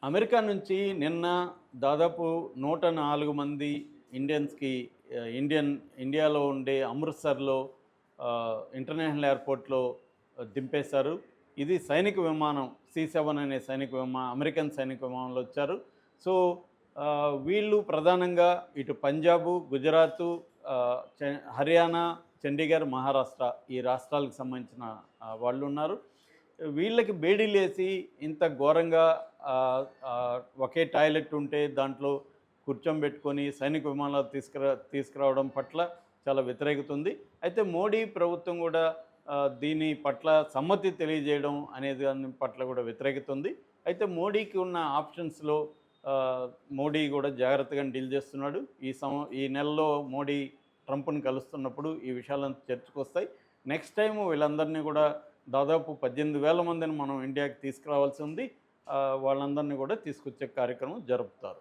America నుంచి నిన్న దాదాపు 104 మంది ఇండియన్స్‌కి ఇండియన్ ఇండియాలో ఉండే అమృత్సర్‌లో ఇంటర్నేషనల్ ఎయిర్‌పోర్ట్‌లో దింపేశారు. ఇది సైనిక విమానం సి-7 అనే సైనిక అమెరికన్ సైనిక విమానంలో వచ్చారు. సో, వీళ్ళు ప్రధానంగా ఇటు పంజాబు, గుజరాతు, హర్యానా, చండీగఢ్, మహారాష్ట్ర ఈ రాష్ట్రాలకు సంబంధించిన వాళ్ళున్నారు. వీళ్ళకి బేడీలేసి ఇంత ఘోరంగా ఒకే టాయిలెట్ ఉంటే దాంట్లో కూర్చోబెట్టుకొని సైనిక విమానాలు తీసుకురావడం పట్ల చాలా వ్యతిరేకత ఉంది. అయితే మోడీ ప్రభుత్వం కూడా దీని పట్ల సమ్మతి తెలియజేయడం అనేది దాని పట్ల కూడా వ్యతిరేకత ఉంది. అయితే మోడీకి ఉన్న ఆప్షన్స్‌లో మోడీ కూడా జాగ్రత్తగానే డీల్ చేస్తున్నాడు. ఈ నెలలో మోడీ ట్రంప్‌ని కలుస్తున్నప్పుడు ఈ విషయాలంతా చర్చకొస్తాయి. నెక్స్ట్ టైము వీళ్ళందరినీ కూడా దాదాపు 18,000 మందిని మనం ఇండియాకి తీసుకురావాల్సి ఉంది. వాళ్ళందరినీ కూడా తీసుకొచ్చే కార్యక్రమం జరుపుతారు.